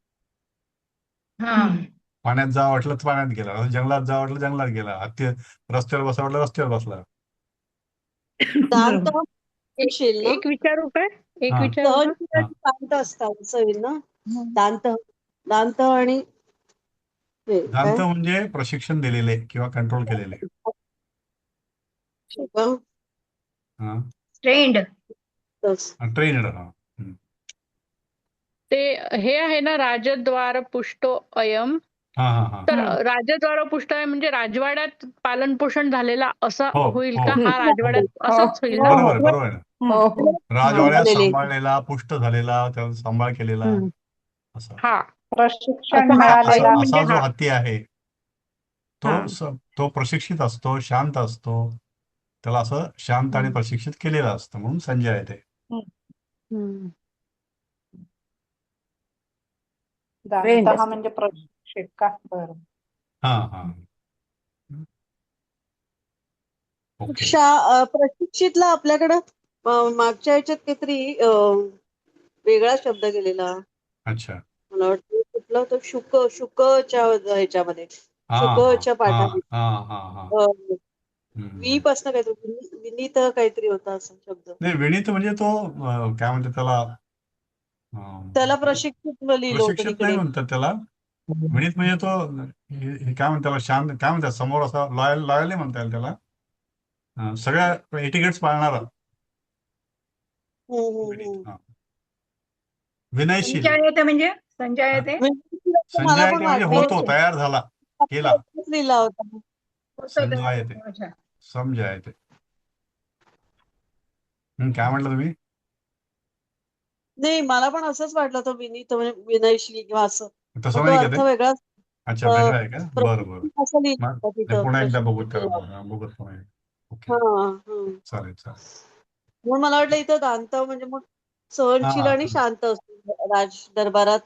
A: पाण्यात जा वाटलं तर पाण्यात गेला, जंगलात जा वाटलं जंगलात गेला, हत्ती रस्त्यावर बसा वाटलं रस्त्यावर बसला.
E: दांत शील ना,
D: एक विचारू काय? एक
A: हा.
D: विचारू का?
E: सहनशील दांत असतात असं होईल ना. दांत दांत आणि हे
A: दांत
E: काय
A: म्हणजे प्रशिक्षण दिलेले किंवा कंट्रोल केलेले.
E: शिकवण
A: हा,
C: ट्रेंड.
E: तस.
A: ट्रेनड. हा,
D: ते हे आहे ना, राजद्वार पुष्टो अयम.
A: हा, हा, हा.
D: तर राजद्वार पुष्ट आहे म्हणजे राजवाड्यात पालन पोषण झालेला असं
A: हो,
D: होईल
A: हो.
D: का? हा राजवाड्यात
B: हो.
D: असंच होईल ना?
A: बरोबर आहे, बरोबर आहे.
B: हो हो.
A: राजवाड्यात
E: झालेले.
A: सांभाळलेला, पुष्ट झालेला, त्याचा सांभाळ केलेला असा.
D: हा,
C: प्रशिक्षण
D: असं हा
C: मिळालेला.
D: अयम म्हणजे
A: असा जो
D: हा.
A: हत्ती आहे तो प्रशिक्षित असतो, शांत असतो, त्याला असं शांत आणि प्रशिक्षित केलेलं असतं, म्हणून संजय आहे ते.
B: Trained
C: दांत
B: असतो.
C: म्हणजे प्रशिक्षित का? बरं.
A: हा, हा. ओके.
E: प्रशिक्षितला आपल्याकडं मागच्या ह्याच्यात काहीतरी वेगळा शब्द गेलेला.
A: अच्छा.
E: मला वाटतं कुठला होता, शुकच्या ह्याच्यामध्ये,
A: हा हा
E: शुकच्या
A: हा
E: पाठामध्ये
A: हा हा हा
E: वी पासन काहीतरी विनीत काहीतरी होता असा शब्द.
A: नाही, विनीत म्हणजे तो काय म्हणतात त्याला,
E: त्याला प्रशिक्षित लिहिलं होतं
A: प्रशिक्षित नाही
E: तिकडे.
A: म्हणतात त्याला. विनीत म्हणजे तो काय म्हणतात त्याला, शांत काय म्हणतात, समोर असा लॉयल लॉयल नाही म्हणता येईल त्याला. सगळ्या एटिकेट्स पाळणारा विनीत. हा. विनयशील.
C: संचयते म्हणजे संचयते
E: मला
A: संजय
E: पण
A: ते म्हणजे
E: वाटलं
A: होतो, तयार झाला, केला.
E: लिहिला होता.
A: संजय
C: अच्छा.
A: समजाय ते. काय म्हटलं तुम्ही?
E: नाही, मला पण असंच वाटलं होतं विनीत म्हणजे विनयशील किंवा असं.
A: तसं
E: पण तो
A: नाही का
E: अर्थ
A: ते?
E: वेगळाच.
A: अच्छा, वेगळं आहे का? बरं बरं.
E: प्रशिक्षित असं लिहिलं
A: मग
E: होतं
A: ते
E: तिथं,
A: पुन्हा एकदा बघू
E: प्रशिक्षित
A: त्याला,
E: लिहिलं.
A: बघू पुन्हा. ओके,
E: हा हा.
A: चालेल चालेल.
E: म्हणून मला वाटलं इथं दांत म्हणजे मग
A: हा
E: सहनशील आणि शांत असतो. राज दरबारात,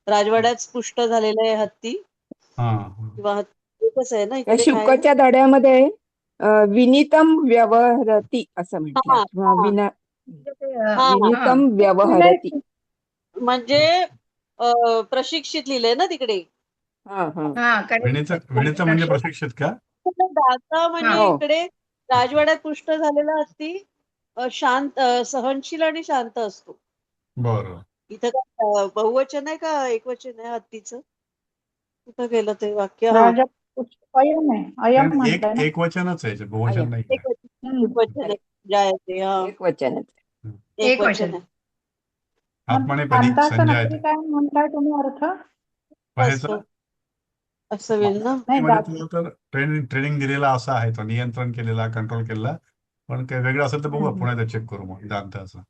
E: राजवाड्यात पुष्ट झालेले हत्ती
A: हा
E: किंवा हत्ती एकच आहे ना,
B: त्या
E: इकडे काय आहे?
B: शुकच्या धड्यामध्ये विनीतम व्यवहरती असं म्हटलंय,
E: हा
B: किंवा
E: हा
B: विनीतम व्यवहरती.
E: म्हणजे प्रशिक्षित लिहिलंय ना तिकडे.
B: हा हा
C: हा
A: विनीत विनीत म्हणजे प्रशिक्षित का?
E: दाता म्हणजे
C: हा.
B: हो.
E: इकडे राजवाड्यात पुष्ट झालेला हत्ती शांत, सहनशील आणि शांत असतो.
A: बरं.
E: इथं काय बहुवचन आहे का एकवचन आहे हत्तीचं? कुठं गेलं ते वाक्य? हा,
D: राजा अयम आहे, अयम
A: नाही,
D: म्हटलंय ना.
A: एक वचनच आहे, बहुवचन नाही काय.
E: एकवचन आहे. ज्या आहे ते, हा,
B: एक वचनच.
C: एक
E: एकवचन
C: वचन.
E: आहे.
A: आत्मनेपदी
D: शांताचा
A: संजय
D: नक्की
A: ते.
D: काय म्हणताय तुम्ही अर्थ?
A: पाहायचं
E: असतो असं होईल ना.
D: नाही,
A: म्हणजे तुला तर ट्रेनिंग दिलेला असा आहे, तो नियंत्रण केलेला, कंट्रोल केलेला. पण काही वेगळं असेल तर बघू, पुन्हा एकदा चेक करू मग दांताचं.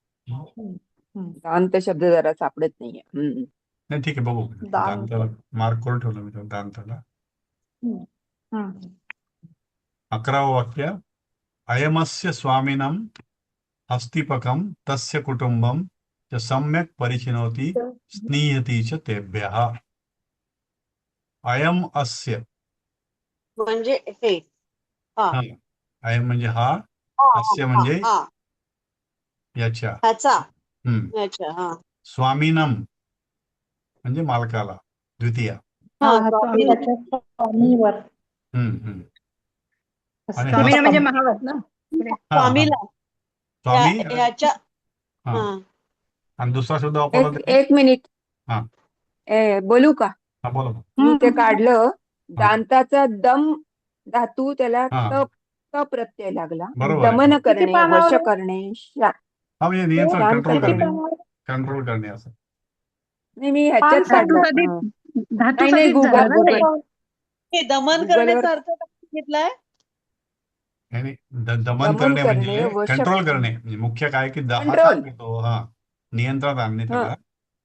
B: दांत शब्द जरा सापडत नाहीये.
A: नाही, ठीक आहे, बघू.
D: दांत.
A: दांताला मार्क करून ठेवलं मी तो दांताला. 11वं वाक्य. अयमस्य स्वामिनं हस्तिपकं तस्य कुटुंबं च सम्यक् परिचिनोति स्नीयति च तेभ्यः. अयम अस्य.
E: म्हणजे हे, हा
A: हा, अयम म्हणजे हा,
E: हा
A: अस्य
E: हा
A: म्हणजे
E: हा,
A: याच्या.
E: ह्याचा,
A: हम्म.
E: अच्छा, हा
A: स्वामिनम म्हणजे मालकाला, द्वितीय.
E: हा,
D: स्वामी त्याच्या स्वामीवर.
A: हम्म. आणि
C: स्वामीना म्हणजे महावत ना.
A: हा हा,
E: स्वामीला,
A: स्वामी.
E: ह्याच्या,
A: हा,
E: हा
A: आणि दुसरा शब्द वापरला त्याने.
B: एक मिनिट.
A: हा
B: बोलू का?
A: हा, बोला ना.
B: मी ते काढलं.
A: हा.
B: दांताचा दम धातू, त्याला
A: हा.
B: त प्रत्यय लागला.
A: बरोबर आहे.
B: दमन
D: किती
B: करणे,
D: पानावर
B: वश
D: आहे?
B: करणे,
A: हा, म्हणजे नियंत्रण,
B: शांत
A: कंट्रोल
D: किती
A: करणे.
B: करणे.
D: पानावर?
A: कंट्रोल करणे असं.
B: नाही, मी ह्याच्यात
D: पान
B: काढलं.
D: धातू
B: नाही,
D: सदित झाला
B: गुगल
D: ना.
E: हे दमन
B: गुगलवर
E: करण्याचा अर्थ काय घेतलाय?
A: नाही, दमन करणे म्हणजे
B: वश
A: कंट्रोल करणे. म्हणजे मुख्य काय की हा काय
B: कंट्रोल.
A: करतो, हा, नियंत्रणात आणणे त्याला.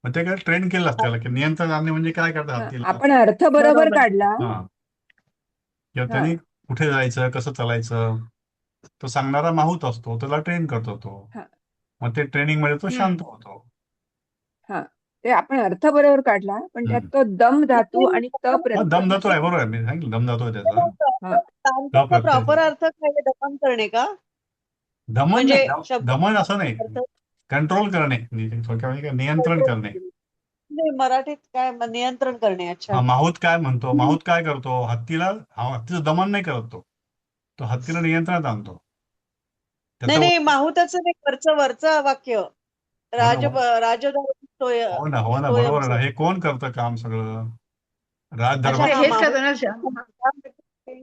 A: मग ते काय ट्रेन केलं असतं त्याला, की नियंत्रण आणणे म्हणजे काय करतात हत्तीला.
B: आपण अर्थ बरोबर काढला.
A: हा, किंवा त्यांनी कुठे जायचं, कसं चालायचं, तो सांगणारा माहूत असतो, त्याला ट्रेन करतो तो.
B: हा.
A: मग ते ट्रेनिंग मध्ये तो शांत होतो.
B: हा, ते आपण अर्थ बरोबर काढला, पण त्यात तो दम धातू आणि त
A: हा,
B: प्रत्यय.
A: दम धातू आहे, बरोबर आहे, मी सांगितलं दम धातू आहे त्याचा.
E: दांताचा प्रॉपर अर्थ काय? दमन करणे का?
A: दमन
E: म्हणजे
A: नाही,
E: शब्द
A: दमन असं नाही,
E: अर्थ
A: कंट्रोल करणे, थोडक्यात नियंत्रण करणे.
E: नाही, मराठीत काय नियंत्रण करणे. अच्छा,
A: माहूत काय म्हणतो, माहूत काय करतो, हत्तीचं दमन नाही करत तो हत्तीला नियंत्रणात आणतो.
E: नाही
A: त्याचा
E: नाही, माहूताचं नाही, वरचं वाक्य. राजदरबार
A: हो ना, बरोबर आहे ना. हे कोण करतं काम सगळं? राजदरबार.
C: हेच करतो ना.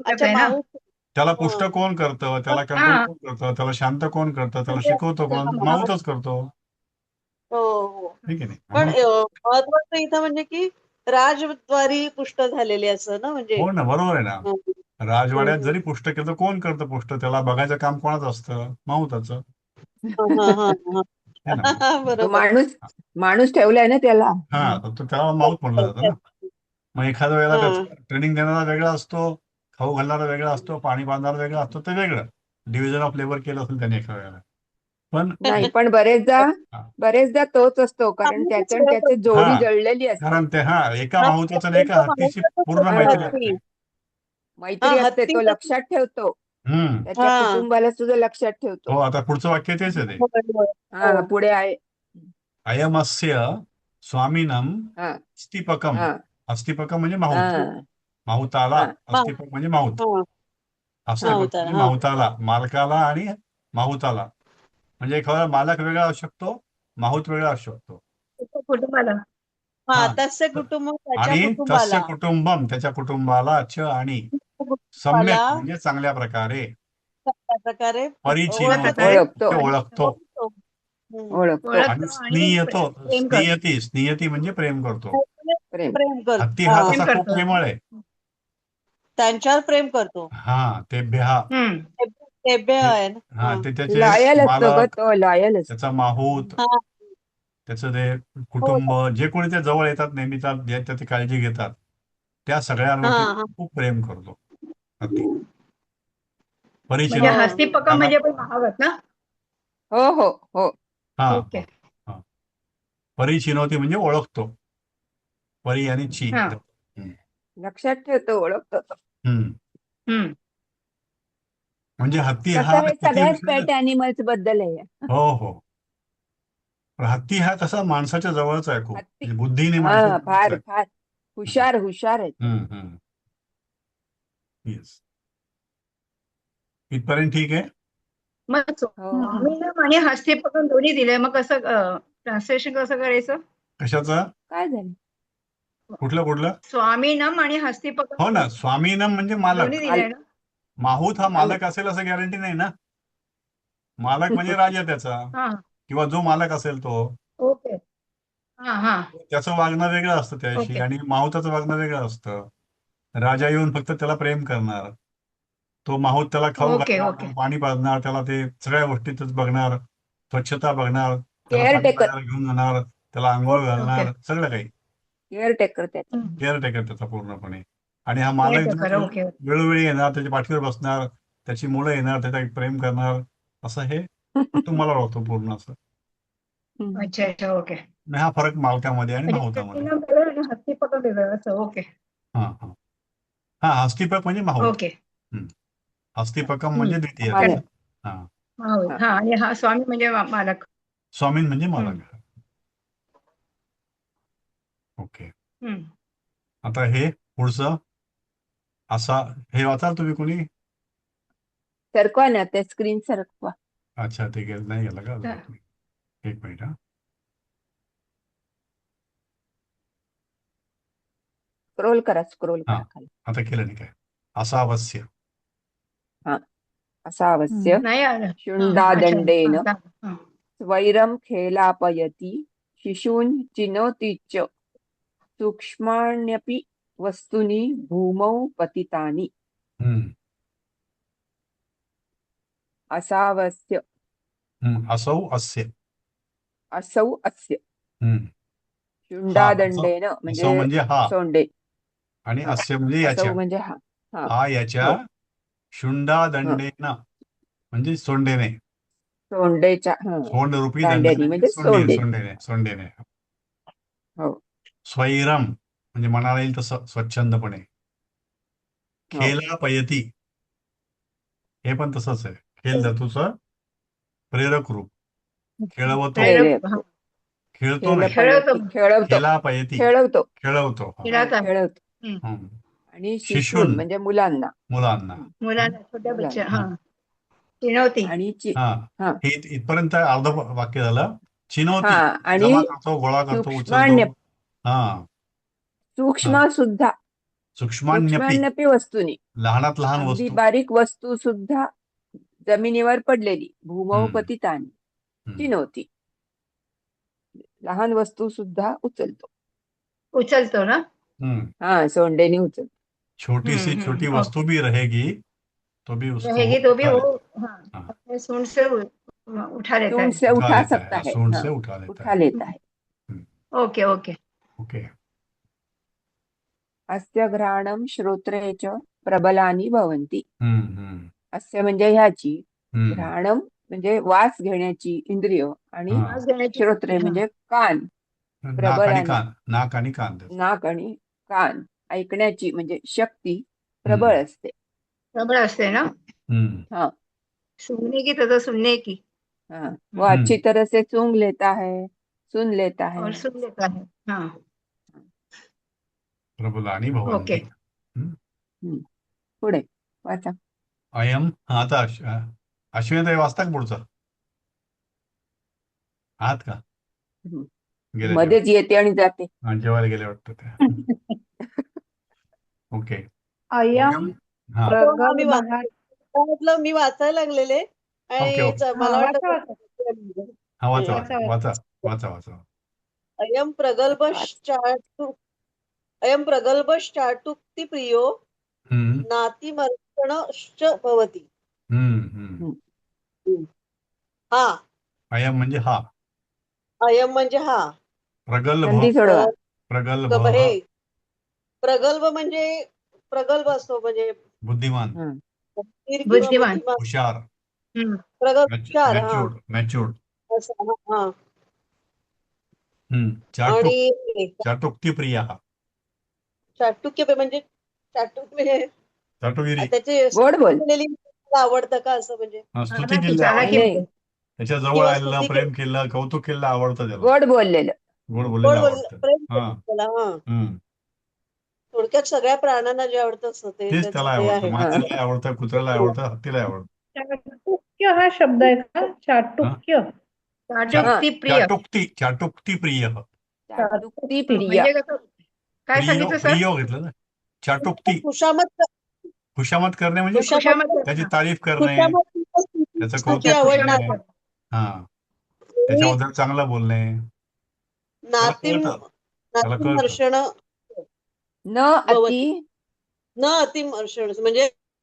E: अच्छा,
C: ना.
E: माहूत.
A: त्याला पुष्ट कोण करतं, त्याला कंट्रोल कोण करतं, त्याला शांत कोण करतं, त्याला शिकवतो कोण? माहूतच करतो.
E: हो.
A: ठीक आहे.
E: पण
A: नाही,
E: महत्वाचं इथं म्हणजे की राजद्वारी पुष्ट झालेले असं ना, म्हणजे
A: हो ना, बरोबर आहे ना. राजवाड्यात जरी पुष्ट केलं तर कोण करतं पुष्ट? त्याला बघायचं काम कोणाचं असतं? माहूताचं. है ना.
B: तो
E: बरोबर.
B: माणूस ठेवलाय ना त्याला.
A: हा, तर त्याला माहूत म्हणलं जातं ना. मग एखाद्या वेळेला त्याचं ट्रेनिंग देणारा वेगळा असतो, खाऊ घालणारा वेगळा असतो, पाणी बांधणारा वेगळा असतो, ते वेगळं डिव्हिजन ऑफ लेबर केलं असेल त्याने एका वेळेला. पण
B: नाही, पण बरेचदा तोच असतो, कारण त्याचं आणि त्याची जोडी जळलेली असते.
A: कारण ते एका माहूताचं आणि एका हत्तीची पूर्ण मैत्री असते.
B: मैत्री असते, तो लक्षात ठेवतो.
A: हम्म.
B: त्याच्या
E: हा.
B: कुटुंबाला सुद्धा लक्षात ठेवतो.
A: हो, आता पुढचं वाक्य तेच आहे ते.
E: होय, होय.
B: हा
E: हो.
B: पुढे आहे.
A: अयमस्य स्वामिनम
B: हा
A: अस्तिपकम.
B: हा
A: अस्तिपकम म्हणजे माहूत.
B: हा
A: माहुताला.
B: हा
A: अस्तिपक म्हणजे माहूत.
E: हा.
A: अस्तिपक
E: माहुताला,
A: म्हणजे
E: हा.
A: माहुताला, मालकाला आणि माहुताला. म्हणजे एखादा मालक वेगळा असू शकतो, माहूत वेगळा असू शकतो.
C: त्याच्या कुटुंबाला.
E: हा,
A: हा.
E: तस्य कुटुंब त्याच्या
A: आणि तस्य
E: कुटुंबाला
A: कुटुंबम त्याच्या कुटुंबाला च आणि
E: कुटुंबाला
A: सम्यक म्हणजे चांगल्या प्रकारे
E: चांगल्या प्रकारे
A: परिचिनोते
B: ओळखतो.
A: म्हणजे ओळखतो.
E: ओळखतो. हम्म.
B: ओळखतो.
A: आणि
C: ओळखतो आणि
A: स्नियतो.
C: प्रेम करतो.
A: स्नियती म्हणजे प्रेम करतो.
B: प्रेम.
E: प्रेम करतो.
A: हत्ती हा
E: हा.
A: तसा
C: प्रेम
A: खूप
C: करतो.
A: प्रेमळ आहे.
E: त्यांच्यावर प्रेम करतो.
A: हा, तेभ्या.
E: तेभ्य आहे ना.
A: हा,
E: हा.
A: ते त्याचे
B: लॉयल असतो ग
A: मालक,
B: तो, लॉयल असतो.
A: त्याचा माहूत,
E: हा.
A: त्याचं ते
E: हो.
A: कुटुंब, जे कोणी त्या जवळ येतात नेहमी, जे त्याची काळजी घेतात, त्या
E: हा.
A: सगळ्यांवरती
E: हा.
A: खूप प्रेम करतो हत्ती.
C: म्हणजे
A: परिचिनो.
E: हो.
C: हस्तिपकम म्हणजे पण महावत ना.
B: हो हो हो.
A: हा
C: ओके.
A: हा हा. परिचिनोती म्हणजे ओळखतो. परी आणि ची.
C: हा.
A: हम्म.
B: लक्षात ठेवतो, ओळखतो तो.
A: हम्म.
C: हम्म.
A: म्हणजे हत्ती हा
B: कसं हे
A: किती
B: सगळ्याच पेट अॅनिमल्स बद्दल आहे.
A: हो हो. पण हत्ती हा कसा माणसाच्या जवळचा आहे खूप,
B: हत्ती
A: म्हणजे बुद्धीने
B: हा
A: माणसाच्या जवळचा
B: फार
A: आहे.
B: फार हुशार हुशार आहे तो.
A: येस. इथपर्यंत ठीक आहे.
C: मग
B: हो
C: स्वामीनम आणि हस्तिपकम दोन्ही दिले, मग कसं ट्रान्सलेशन कसं करायचं?
A: कशाचं?
B: काय झालं?
A: कुठलं?
C: स्वामीनम आणि हस्तिपकम
A: हो ना, स्वामीनम म्हणजे
C: दोन्ही
A: मालक.
C: दिले ना.
A: माहूत हा
B: आम्ही
A: मालक असेल असं गॅरंटी नाही ना. मालक म्हणजे राजा त्याचा,
C: हा.
A: किंवा जो मालक असेल तो,
C: ओके. हा हा.
A: त्याचं वागणं वेगळं असतं त्याशी,
C: ओके.
A: आणि माहुताचं वागणं वेगळं असतं. राजा येऊन फक्त त्याला प्रेम करणार, तो माहूत त्याला खाऊ
C: ओके.
A: घालणार,
C: ओके.
A: त्याला पाणी पाजणार, त्याला ते सगळ्या गोष्टीतच बघणार, स्वच्छता बघणार, त्याला
B: केअर
A: पाणी
B: टेकर.
A: पाजायला घेऊन जाणार, त्याला आंघोळ
C: ओके. ओके.
A: घालणार, सगळं काही
B: केअर टेकर त्याचा.
A: केअर टेकर त्याचा पूर्णपणे. आणि हा मालक जो
C: खरं. ओके.
A: वेळोवेळी येणार, त्याच्या पाठीवर बसणार, त्याची मुलं येणार, त्याचा प्रेम करणार, असं हे कुटुंबाला राहतो पूर्ण असं.
C: अच्छा अच्छा. ओके.
A: आणि हा फरक मालकामध्ये आणि
C: म्हणजे
A: माहुतामध्ये.
C: स्वामीनम वेगळं आणि हस्तिपकम वेगळं असं. ओके.
A: हा हा हा. हस्तिपक म्हणजे माहूत.
C: ओके.
A: हस्तिपकम म्हणजे द्वितीय
B: मालक.
A: त्याचं. हा.
C: माहूत. हा. आणि हा स्वामी म्हणजे मालक.
A: स्वामीन म्हणजे मालक. ओके. आता हे पुढचं असा, हे वाचाल तुम्ही कोणी?
B: सरकवा ना, त्या स्क्रीन सरकवा.
A: अच्छा, ते नाही गेलं का अजून? एक मिनिट हा.
B: स्क्रोल करा
A: हा.
B: खाली.
A: आता केलं नाही काय? असावस्य.
B: हा. असावस्य
C: नाही आलं.
B: शुंडादंडेन
C: अच्छा. हा.
B: स्वैरम खेलापयति शिशून् चिनोति च सूक्ष्माण्यपि वस्तूनि भूमौ पतितानि. असावस्य.
A: असौ अस्य.
B: असौ अस्य. शुंडादंडेन
A: असौ म्हणजे हा,
B: सोंडे.
A: आणि
B: हा.
A: अस्य म्हणजे
B: असौ
A: याच्या.
B: म्हणजे हा. हा.
A: हा याच्या.
B: हो.
A: शुंडादंडेन म्हणजे सोंडेने.
B: सोंडेच्या
A: सोंड रूपी
B: दांड्यानी
A: दंडाने,
B: म्हणजे सोंडे.
A: सोंडेने.
B: हो.
A: स्वैरम म्हणजे म्हणायला येईल तसं स्वच्छंदपणे.
B: हो.
A: खेलापयती, हे पण तसंच आहे. खेल धातूचं प्रेरक रूप. खेळवतो.
C: प्रेरक. हा.
A: खेळतो नाही.
B: खेळवतो.
A: खेलापयती.
B: खेळवतो.
A: खेळवतो.
B: खेळवतो. आणि शिशून म्हणजे मुलांना.
C: मुलांना, छोट्या बच्चा.
B: मुलांना.
C: हा. चिनवती.
B: आणि
A: हा. हे इथपर्यंत अर्ध वाक्य झालं. चिनवती
B: हा. आणि
A: जमा करतो, गोळा करतो,
B: सूक्ष्माण्य
A: उचलतो. हा.
B: सूक्ष्म सुद्धा.
A: सूक्ष्मान्यपी
B: सूक्ष्मान्यपी वस्तूनी.
A: लहानात लहान
B: अगदी
A: वस्तू.
B: बारीक वस्तू सुद्धा जमिनीवर पडलेली भूमौ पतितानी चिनोती. लहान वस्तू सुद्धा
C: उचलतो ना.
B: हा, सोंडेनी उचलतो.
A: छोटी सी छोटी वस्तू भी रहेगी तो भी उसको
C: रहेगी तो भी
A: उठा
C: वो
A: लेता है.
C: अपने सूंड से उठा लेता
B: सूंड
C: है.
B: से उठा
A: लेता
B: सकता है.
A: सूंड
B: हाँ,
A: से उठा लेता
B: उठा
A: है.
B: लेता है.
C: ओके. ओके.
A: ओके.
B: अस्य घ्राणं श्रोत्रे च प्रबलानि भवन्ति. अस्य म्हणजे ह्याची, घ्राणं म्हणजे वास घेण्याची इंद्रिय, आणि श्रोत्रे म्हणजे कान. प्रबलानि
A: नाक आणि कान
B: ऐकण्याची म्हणजे शक्ती प्रबळ असते.
C: प्रबळ असते ना.
B: हाँ
C: सुनने की तथा सुनने की
B: हाँ, वो अच्छी तरह से सूंघ लेता है, सुन लेता है.
C: और सुन लेता है. हाँ.
A: प्रबलानी भवन्ति.
C: ओके.
B: पुढे वाचा.
A: अयम हा आता अश्विनीताई वाचता का पुढचं आहात का
B: हम्म.
A: गेले
B: मध्येच येते आणि जाते.
A: जेवायला गेले वाटतं ते ओके
D: अयम
A: हा
E: मी वाचलं, मी वाचायला लागलेले
A: ओके,
E: आणि
A: ओके.
E: मला
D: वाचा,
E: वाटतं
A: हा वाचा
D: वाचा,
A: वाचा वाचा वाचा
E: अयम प्रगल्भश्चाटुक्ति प्रियो नातिमर्षणश्च भवति. हा
A: अयम म्हणजे हा
E: अयम म्हणजे हा.
A: प्रगल्भ
B: संधी सोडवा.
A: प्रगल्भ
E: हे प्रगल्भ म्हणजे प्रगल्भ असतो म्हणजे
A: बुद्धिमान
E: धीर किंवा
C: बुद्धिमान.
A: हुशार
E: प्रगल्भ हुशार. हा
A: मॅच्युर्ड
E: असं. हा
A: चाटुक्ती
E: आणि
A: प्रिय
E: चाटुक्य म्हणजे
A: चाटुगिरी
E: त्याचे
B: गोड बोल.
E: आवडतं का असं म्हणजे
A: स्तुती
C: नाही,
A: केली
C: चालाकी
A: आवडतं.
B: नाही,
A: त्याच्या जवळ
E: किंवा
A: आलेलं
E: स्तुती
A: प्रेम केलं कौतुक केलं आवडतं त्याला
B: गोड बोललेलं.
A: गोड बोललेलं आवडतं
E: प्रेम
A: हा
E: त्याला. हा
A: हम्म.
E: थोडक्यात सगळ्या प्राण्यांना जे आवडतं असतं
A: तेच
E: त्याचं
A: त्याला
E: ते
A: आवडतं
E: आहे.
A: मांजरीला आवडतं कुत्र्याला आवडतं हत्तीला आवडतं
D: चाटुक्य हा शब्द आहे का? चाटुक्य.
C: चाटुक्ती प्रिय.
A: चाटुक्ती प्रिय
B: चाटुक्ती प्रिय.
C: म्हणजे कसं काय सांगितलं सर?
A: प्रिय घेतलं ना चाटुक्ती खुशामत करणे म्हणजे
C: खुशामत.
A: त्याची तारीफ करणे त्याचं कौतुक
E: स्तुती आवडणार.
A: करणे हा त्याच्याबद्दल चांगलं बोलणे त्याला कळतं.
E: नातिमर्षण
B: न अति
E: न अतिमर्षण म्हणजे